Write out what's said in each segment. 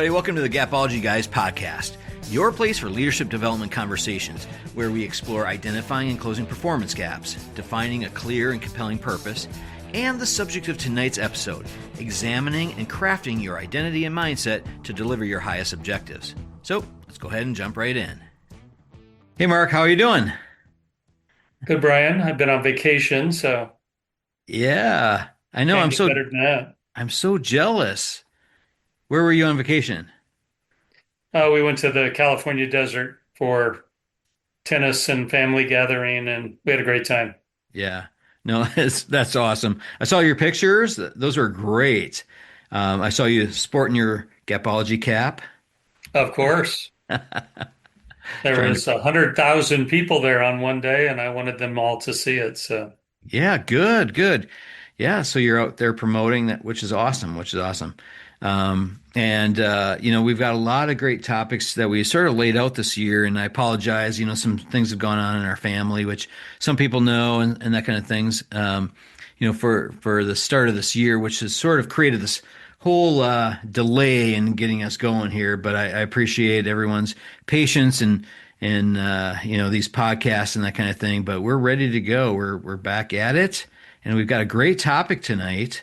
everybody. Welcome to the Gapology Guys podcast, your place for leadership development conversations, where we explore identifying and closing performance gaps, defining a clear and compelling purpose, and the subject of tonight's episode, examining and crafting your identity and mindset to deliver your highest objectives. So let's go ahead and jump right in. Hey, Mark, how are you doing? Good, Brian. I've been on vacation, so Yeah, I know. can't get better than that. I'm so jealous. Where were you on vacation? We went to the California desert for tennis and family gathering, and we had a great time. Yeah, no, that's awesome. I saw your pictures. Those were great. I saw you sporting your Gapology cap. Of course, there Trying to, was 100,000 people there on one day, and I wanted them all to see it. So, yeah, good. Yeah, so you're out there promoting that, which is awesome. We've got a lot of great topics that we sort of laid out this year, and I apologize. Some things have gone on in our family, which some people know, and that kind of things. For the start of this year, which has sort of created this whole delay in getting us going here. But I appreciate everyone's patience and these podcasts and that kind of thing. But we're ready to go. We're back at it, and we've got a great topic tonight.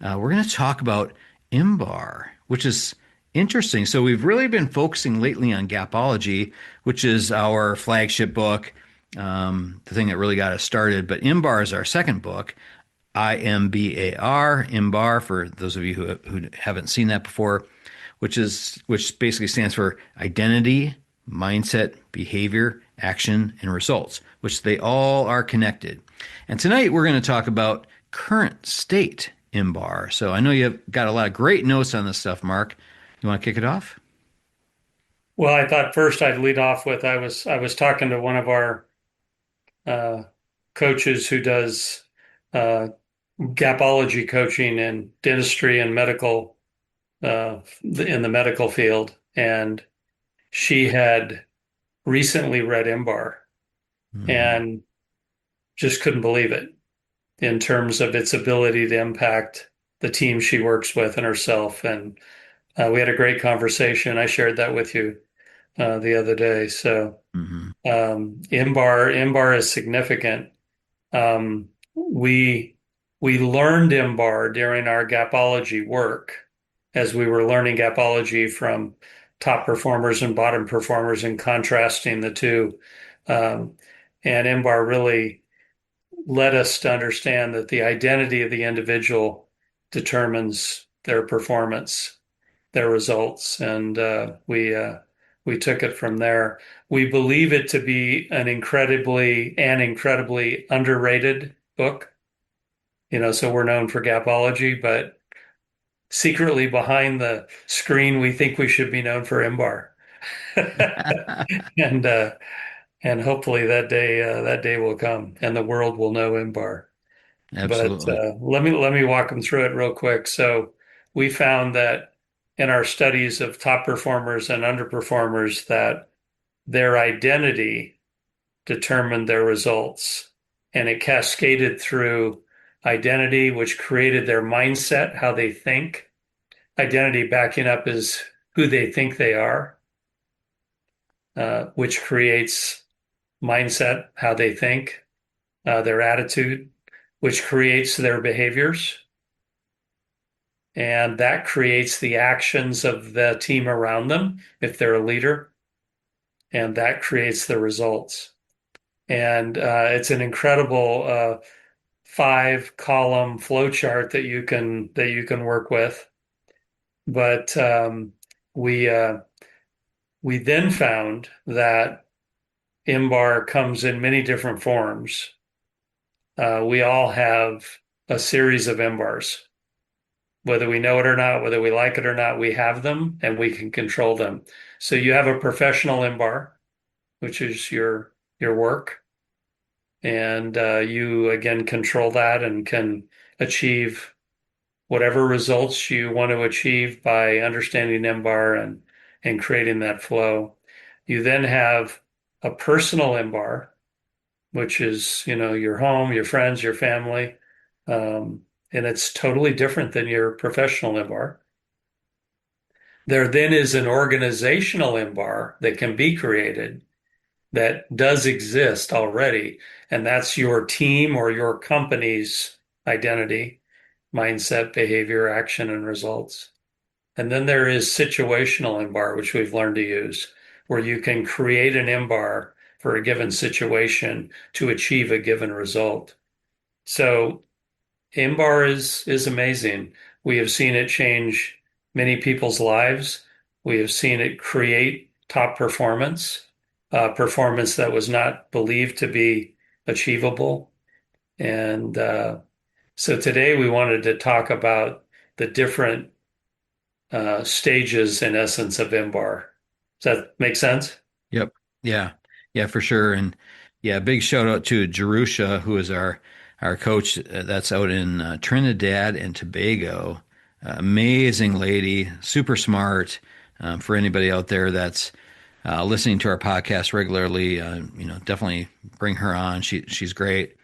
We're going to talk about IMBAR, which is interesting. So we've really been focusing lately on Gapology, which is our flagship book, the thing that really got us started. But IMBAR is our second book, IMBAR, IMBAR, for those of you who haven't seen that before, which basically stands for identity, mindset, behavior, action, and results, which they all are connected. And tonight we're going to talk about current state IMBAR. So I know you've got a lot of great notes on this stuff, Mark. You want to kick it off? well, I thought first I'd lead off with I was talking to one of our uh, coaches who does uh, Gapology coaching in dentistry and medical in the medical field, and she had recently read IMBAR Mm-hmm. and just couldn't believe it in terms of its ability to impact the team she works with and herself. And we had a great conversation. I shared that with you the other day. So Mm-hmm. IMBAR is significant. We learned IMBAR during our Gapology work as we were learning Gapology from top performers and bottom performers and contrasting the two. Um, and IMBAR really led us to understand that the identity of the individual determines their performance, their results, and we took it from there. We believe it to be an incredibly underrated book. So we're known for Gapology, but secretly behind the screen, we think we should be known for IMBAR. and and hopefully that day will come, and the world will know IMBAR. But Absolutely. let me walk them through it real quick. So we found that in our studies of top performers and underperformers, that their identity determined their results, and it cascaded through identity, which created their mindset, how they think. Identity backing up is who they think they are, which creates mindset, how they think, their attitude, which creates their behaviors. And that creates the actions of the team around them if they're a leader, and that creates the results. And it's an incredible 5 column flow chart that you can work with. But we we then found that IMBAR comes in many different forms. We all have a series of IMBARs. Whether we know it or not, whether we like it or not, we have them and we can control them. So you have a professional IMBAR, which is your work, and you again control that and can achieve whatever results you want to achieve by understanding IMBAR and creating that flow. You then have a personal IMBAR, which is your home, your friends, your family, and it's totally different than your professional IMBAR. There then is an organizational IMBAR that can be created that does exist already, and that's your team or your company's identity, mindset, behavior, action, and results. And then there is situational IMBAR, which we've learned to use, where you can create an IMBAR for a given situation to achieve a given result. So IMBAR is amazing. We have seen it change many people's lives. We have seen it create top performance, performance that was not believed to be achievable. And so today we wanted to talk about the different stages, in essence, of IMBAR. Does that make sense? Yep. Yeah. Yeah, for sure. And yeah, big shout out to Jerusha, who is our coach that's out in Trinidad and Tobago. Amazing lady, super smart. For anybody out there that's listening to our podcast regularly, definitely bring her on. She's great.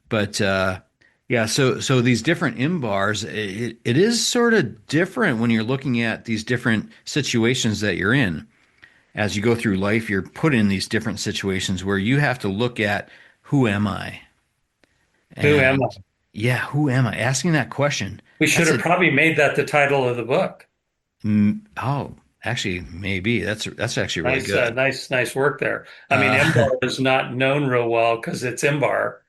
But yeah, so these different IMBARs, it is sort of different when you're looking at these different situations that you're in. As you go through life, you're put in these different situations where you have to look at who am I? Who am And I? yeah, who am I? Asking that question. We should That's have a probably made that the title of the book. oh, actually maybe that's actually really Nice, good. nice work there. I mean, Uh, IMBAR is not known real well because it's IMBAR.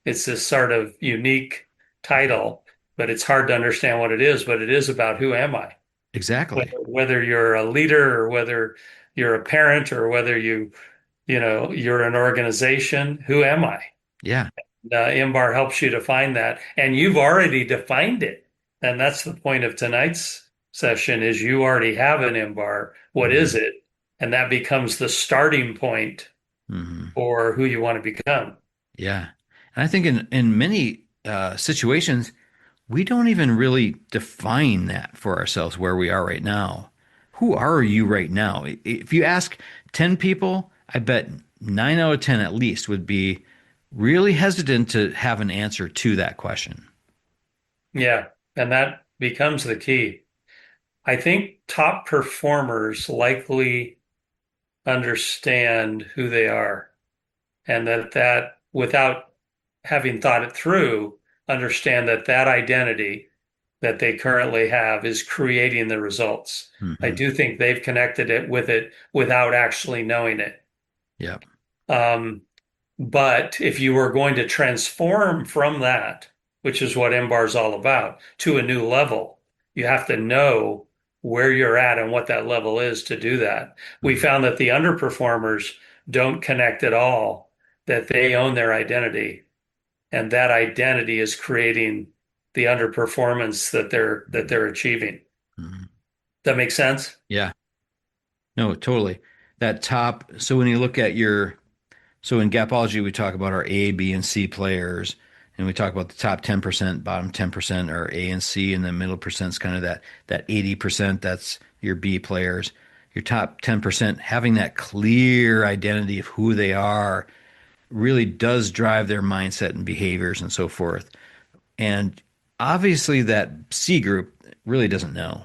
It's this sort of unique title, but it's hard to understand what it is. But it is about who am I? exactly. Whether you're a leader or whether you're a parent or whether you're an organization, who am I? Yeah. IMBAR helps you define that, and you've already defined it. And that's the point of tonight's session is you already have an IMBAR. What is Hmm. it? And that becomes the starting point Hmm. for who you want to become. Yeah. And I think in many situations, we don't even really define that for ourselves where we are right now. Who are you right now? If you ask 10 people, I bet 9 out of 10 at least would be really hesitant to have an answer to that question. Yeah. And that becomes the key. I think top performers likely understand who they are and that without having thought it through, understand that that identity that they currently have is creating the results. I Hmm. do think they've connected it without actually knowing it. Yep. Um, but if you are going to transform from that, which is what MBAR is all about, to a new level, you have to know where you're at and what that level is to do that. We Hmm. found that the underperformers don't connect at all, that they own their identity, and that identity is creating the underperformance that they're achieving. Hmm. That makes sense? Yeah. No, totally. That top. So when you look at so in Gapology, we talk about our A, B, and C players, and we talk about the top 10%, bottom 10% are A and C, and the middle percent's kind of that 80%, that's your B players. Your top 10% having that clear identity of who they are really does drive their mindset and behaviors and so forth. And obviously that C group really doesn't know.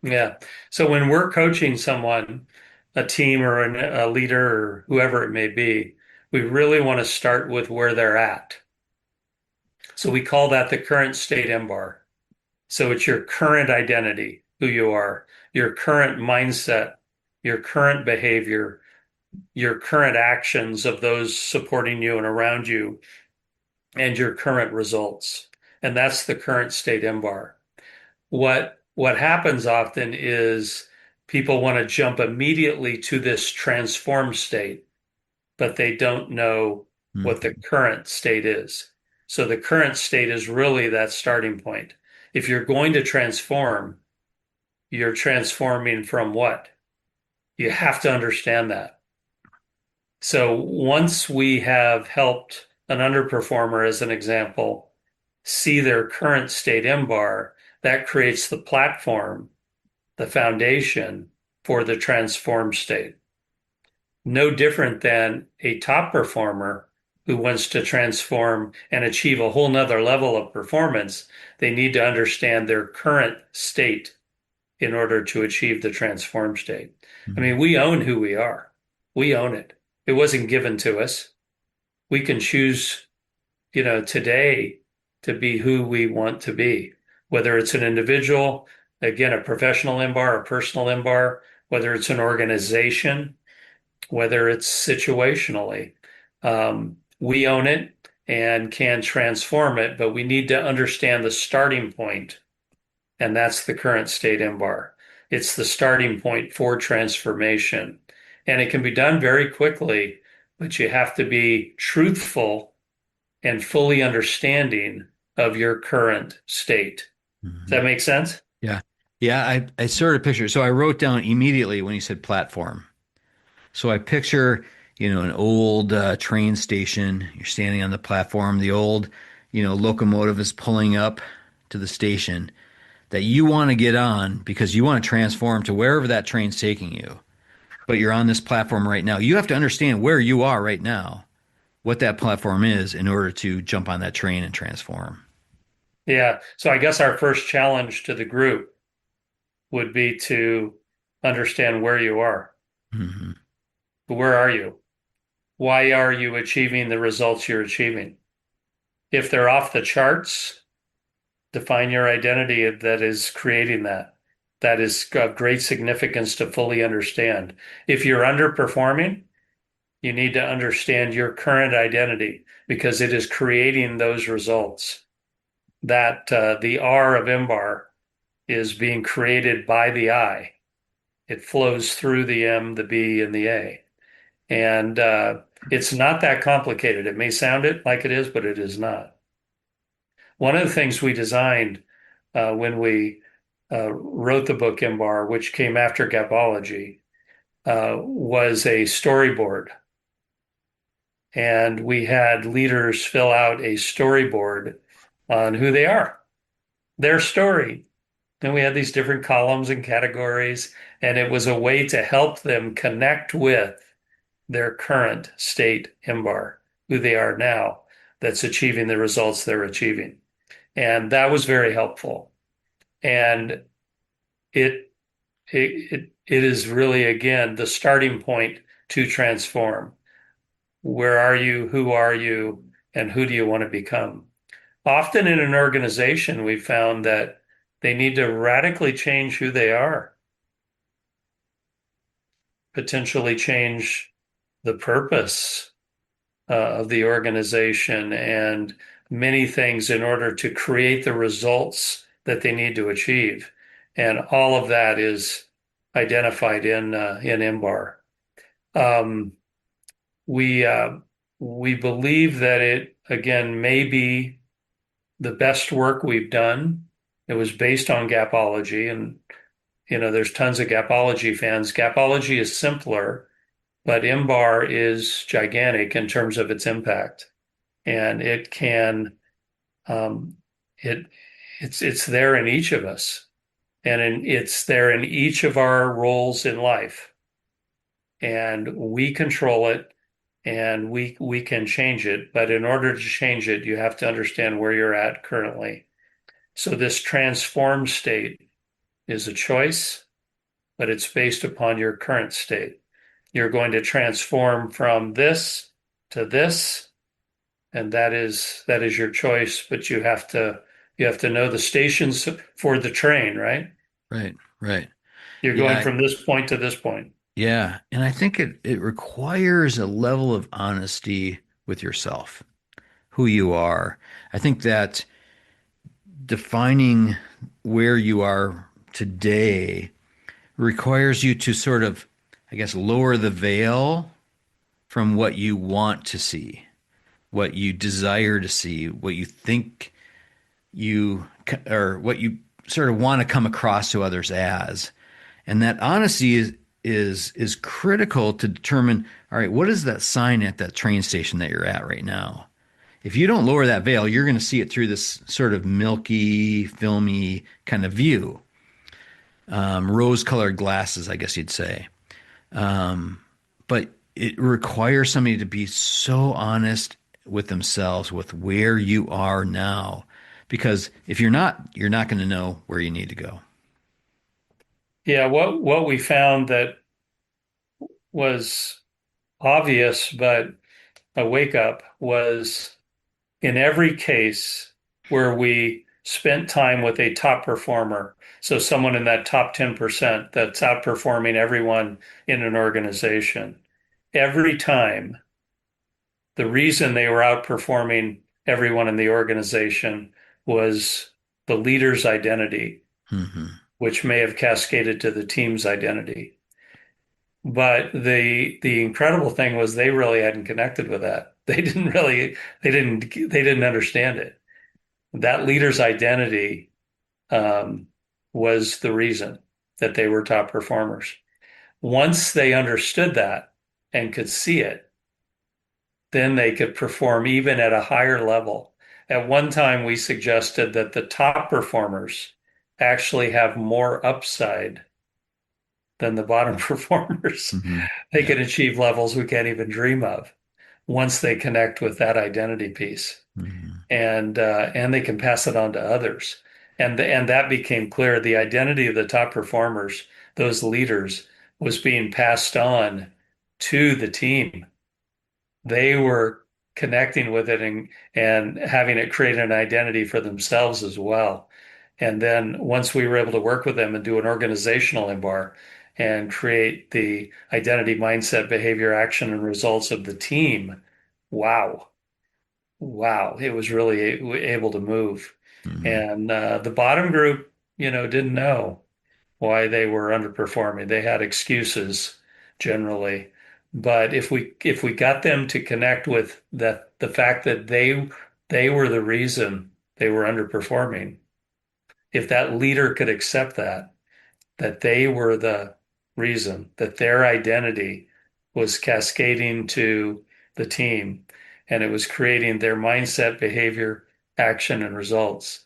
Yeah. So when we're coaching someone, a team or a leader or whoever it may be, we really want to start with where they're at. So we call that the current state MBAR. So it's your current identity, who you are, your current mindset, your current behavior, your current actions of those supporting you and around you, and your current results. And that's the current state MBAR. What happens often is people want to jump immediately to this transform state, but they don't know what the Hmm. current state is. So the current state is really that starting point. If you're going to transform, you're transforming from what? You have to understand that. So once we have helped an underperformer, as an example, see their current state MBAR, that creates the platform, the foundation for the transformed state. No different than a top performer who wants to transform and achieve a whole nother level of performance. They need to understand their current state in order to achieve the transform state. I Mhm. mean, we own who we are. We own it. It wasn't given to us. We can choose, today to be who we want to be, whether it's an individual, again, a professional IMBAR, a personal IMBAR, whether it's an organization, whether it's situationally. We own it and can transform it, but we need to understand the starting point, and that's the current state IMBAR. It's the starting point for transformation. And it can be done very quickly, but you have to be truthful and fully understanding of your current state. Does Mhm. that make sense? Yeah. Yeah, I sort of picture. So I wrote down immediately when you said platform. So I picture, an old train station. You're standing on the platform. The old, locomotive is pulling up to the station that you want to get on because you want to transform to wherever that train's taking you. But you're on this platform right now. You have to understand where you are right now, what that platform is in order to jump on that train and transform. Yeah. So I guess our first challenge to the group would be to understand where you are. Hmm. Where are you? Why are you achieving the results you're achieving? If they're off the charts, define your identity that is creating that. That is of great significance to fully understand. If you're underperforming, you need to understand your current identity because it is creating those results. That the R of IMBAR is being created by the I. It flows through the M, the B, and the A. And it's not that complicated. It may sound it like it is, but it is not. One of the things we designed when we wrote the book IMBAR, which came after Gapology, was a storyboard. And we had leaders fill out a storyboard on who they are, their story. And we had these different columns and categories, and it was a way to help them connect with their current state IMBAR, who they are now, that's achieving the results they're achieving. And that was very helpful. And it it is really again the starting point to transform. Where are you? Who are you? And who do you want to become? Often in an organization, we've found that they need to radically change who they are, potentially change the purpose of the organization and many things in order to create the results that they need to achieve. And all of that is identified in IMBAR. Um, we we believe that it again may be the best work we've done. It was based on Gapology, and there's tons of Gapology fans. Gapology is simpler, but IMBAR is gigantic in terms of its impact, and it can um, it it's there in each of us, and it's there in each of our roles in life, and we control it, and we can change it. But in order to change it, you have to understand where you're at currently. So this transformed state is a choice, but it's based upon your current state. You're going to transform from this to this, and that is your choice, but you have to know the stations for the train, right? Right, right. You're going Yeah, from this point to this point. yeah. And I think it requires a level of honesty with yourself, who you are. I think that defining where you are today requires you to sort of, I guess, lower the veil from what you want to see, what you desire to see, what you think or what you sort of want to come across to others as. And that honesty is critical to determine, all right, what is that sign at that train station that you're at right now? If you don't lower that veil, you're going to see it through this sort of milky, filmy kind of view. Rose-colored glasses, I guess you'd say. But it requires somebody to be so honest with themselves, with where you are now. Because if you're not going to know where you need to go. Yeah, what we found that was obvious but a wake up was in every case where we spent time with a top performer, so someone in that top 10% that's outperforming everyone in an organization, every time the reason they were outperforming everyone in the organization was the leader's identity, Hmm. which may have cascaded to the team's identity. But the incredible thing was they really hadn't connected with that. They didn't understand it. That leader's identity um, was the reason that they were top performers. Once they understood that and could see it, then they could perform even at a higher level. At one time, we suggested that the top performers actually have more upside than the bottom performers. Hmm. They Yeah. can achieve levels we can't even dream of once they connect with that identity piece, Hmm. and they can pass it on to others. And that became clear. The identity of the top performers, those leaders, was being passed on to the team. They were connecting with it and having it create an identity for themselves as well. And then once we were able to work with them and do an organizational IMBAR and create the identity, mindset, behavior, action, and results of the team, wow, wow, it was really able to move. Hmm. And the bottom group, didn't know why they were underperforming. They had excuses generally. But if we got them to connect with the fact that they were the reason they were underperforming, if that leader could accept that they were the reason, that their identity was cascading to the team and it was creating their mindset, behavior, action, and results.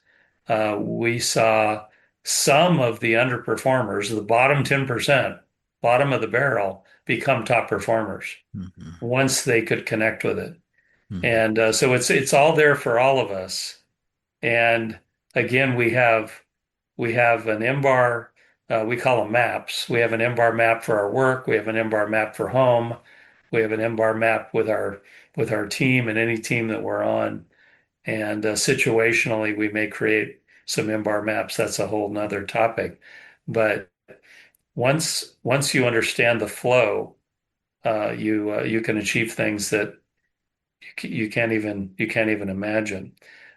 We saw some of the underperformers, the bottom 10%, bottom of the barrel, become top performers Hmm. once they could connect with it. Hmm. And so it's all there for all of us. And again, we have an IMBAR, we call them maps. We have an IMBAR map for our work. We have an IMBAR map for home. We have an IMBAR map with our team and any team that we're on. And situationally, we may create some IMBAR maps. That's a whole nother topic. But once you understand the flow, you can achieve things that you can't even imagine.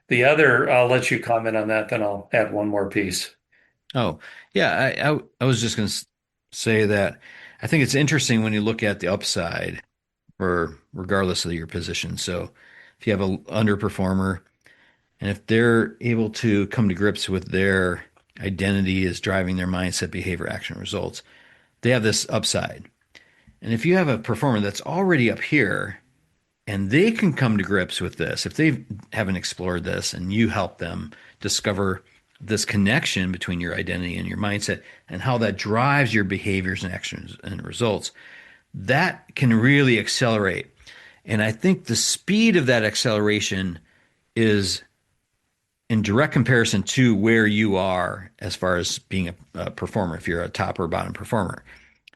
The other, I'll let you comment on that, then I'll add one more piece. Oh, yeah. I was just going to say that I think it's interesting when you look at the upside, or regardless of your position. So if you have a underperformer, and if they're able to come to grips with their identity as driving their mindset, behavior, action, results, they have this upside. And if you have a performer that's already up here and they can come to grips with this, if they haven't explored this and you help them discover this connection between your identity and your mindset and how that drives your behaviors and actions and results, that can really accelerate. And I think the speed of that acceleration is in direct comparison to where you are as far as being a performer, if you're a top or bottom performer.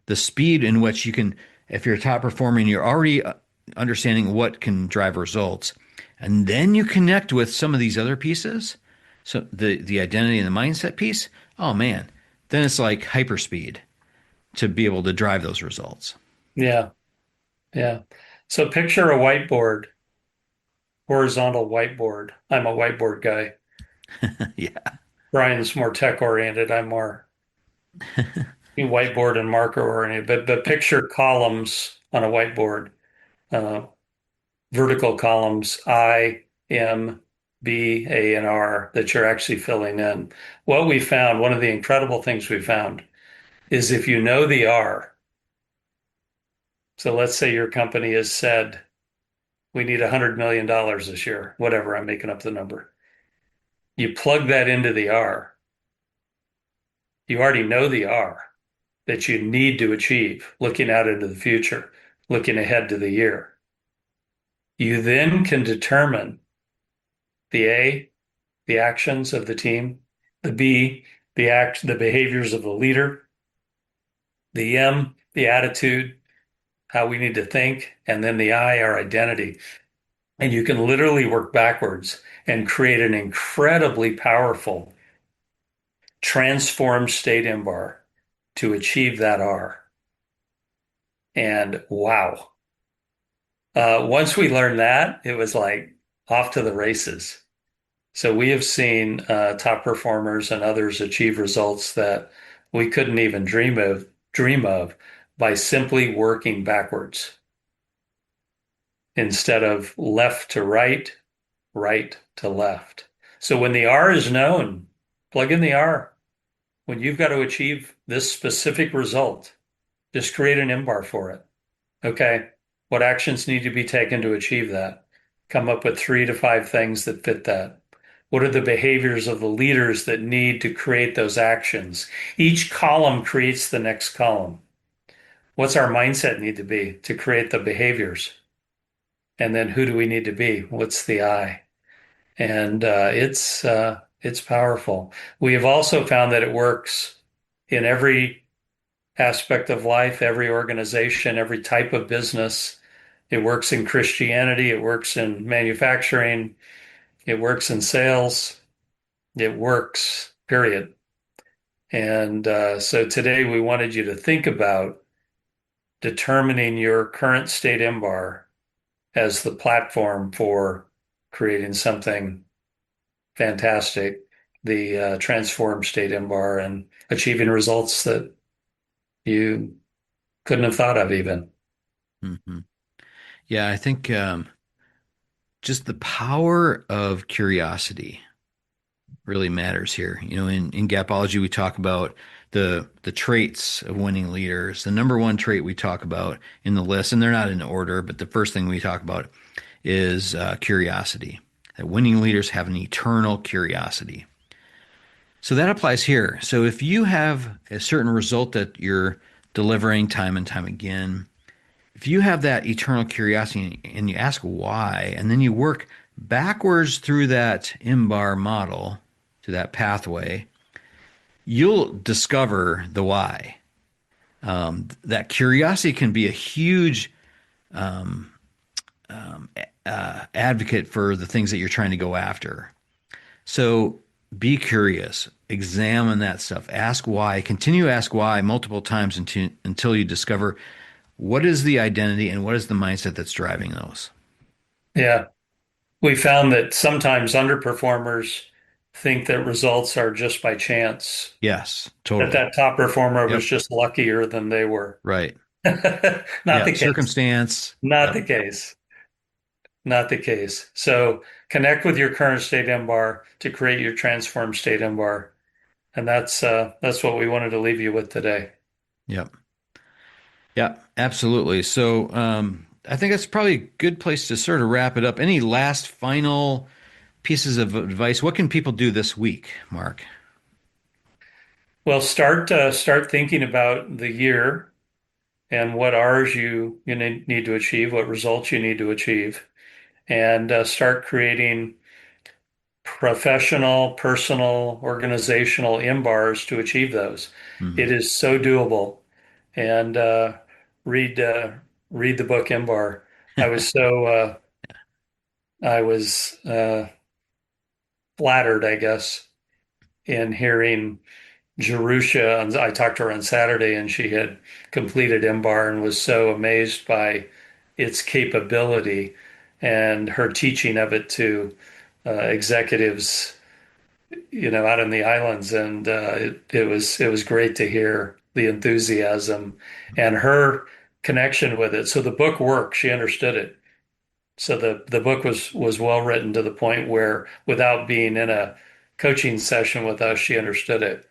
The speed in which you can, if you're a top performer and you're already understanding what can drive results, and then you connect with some of these other pieces, so the identity and the mindset piece, oh man, then it's like hyperspeed to be able to drive those results. Yeah, yeah. So picture a whiteboard, horizontal whiteboard. I'm a whiteboard guy. Yeah. Brian's more tech oriented. I'm more whiteboard and marker oriented. But picture columns on a whiteboard, uh, vertical columns, I, M, B, A, and R that you're actually filling in. What we found, one of the incredible things we found, is if you know the R, so let's say your company has said, we need $100 million this year, whatever, I'm making up the number. You plug that into the R, you already know the R that you need to achieve, looking out into the future, looking ahead to the year. You then can determine the A, the actions of the team, the B, the behaviors of the leader, The M, the attitude, how we need to think, and then the I, our identity. And you can literally work backwards and create an incredibly powerful transformed state IMBAR to achieve that R. And wow. Once we learned that, it was like off to the races. So we have seen top performers and others achieve results that we couldn't even dream of by simply working backwards instead of left to right, right to left. So when the R is known, plug in the R. When you've got to achieve this specific result, just create an IMBAR for it. Okay, what actions need to be taken to achieve that? Come up with 3 to 5 things that fit that. What are the behaviors of the leaders that need to create those actions? Each column creates the next column. What's our mindset need to be to create the behaviors? And then who do we need to be? What's the I? And it's powerful. We have also found that it works in every aspect of life, every organization, every type of business. It works in Christianity, it works in manufacturing, it works in sales, it works, period. And so today we wanted you to think about determining your current state IMBAR as the platform for creating something fantastic, the transformed state IMBAR, and achieving results that you couldn't have thought of even. Hmm. Yeah, I think just the power of curiosity really matters here. In Gapology, we talk about the traits of winning leaders. The number one trait we talk about in the list, and they're not in order, but the first thing we talk about is curiosity. That winning leaders have an eternal curiosity. So that applies here. So if you have a certain result that you're delivering time and time again, if you have that eternal curiosity and you ask why, and then you work backwards through that IMBAR model to that pathway, you'll discover the why. That curiosity can be a huge advocate for the things that you're trying to go after. So be curious, examine that stuff, ask why, continue to ask why multiple times until you discover what is the identity and what is the mindset that's driving those. Yeah. We found that sometimes underperformers think that results are just by chance, Yes, that totally. that top performer was Yep. just luckier than they were. Right. Not Yeah. the case. Circumstance. Not Yep. the case. Not the case. So connect with your current state MBAR to create your transformed state MBAR. And that's what we wanted to leave you with today. Yep. Yeah, absolutely. So I think that's probably a good place to sort of wrap it up. Any last final pieces of advice? What can people do this week, Mark? Well, start thinking about the year and what R's you need to achieve, what results you need to achieve, and start creating professional, personal, organizational MBARs to achieve those. It Hmm. is so doable. And read read the book MBAR. I was so I was flattered, I guess, in hearing Jerusha. I talked to her on Saturday, and she had completed MBAR and was so amazed by its capability and her teaching of it to executives, out in the islands. And it was great to hear the enthusiasm and her connection with it. So the book worked. She understood it. So the book was well written to the point where, without being in a coaching session with us, she understood it.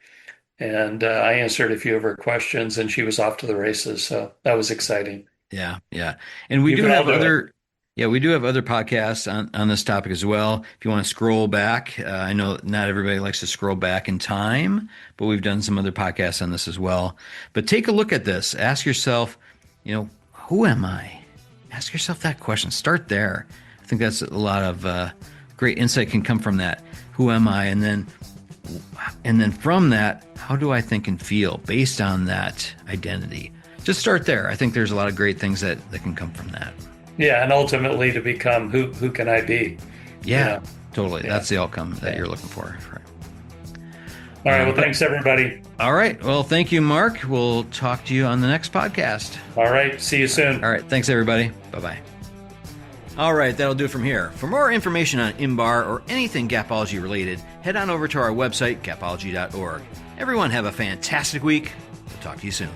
And I answered a few of her questions, and she was off to the races. So that was exciting. Yeah, yeah. And we You do can all have do it. other, yeah, we do have other podcasts on this topic as well. If you want to scroll back, I know not everybody likes to scroll back in time, but we've done some other podcasts on this as well. But take a look at this. Ask yourself, who am I? Ask yourself that question. Start there. I think that's a lot of great insight can come from that. Who am I? And then And then from that, how do I think and feel based on that identity? Just start there. I think there's a lot of great things that can come from that. Yeah, and ultimately to become who can I be? Yeah, totally. Yeah. That's the outcome that you're looking for. All right. Well, thanks, everybody. All right. Well, thank you, Mark. We'll talk to you on the next podcast. All right. See you soon. All right. Thanks, everybody. Bye-bye. All right. That'll do it from here. For more information on IMBAR or anything Gapology related, head on over to our website, gapology.org. Everyone have a fantastic week. We'll talk to you soon.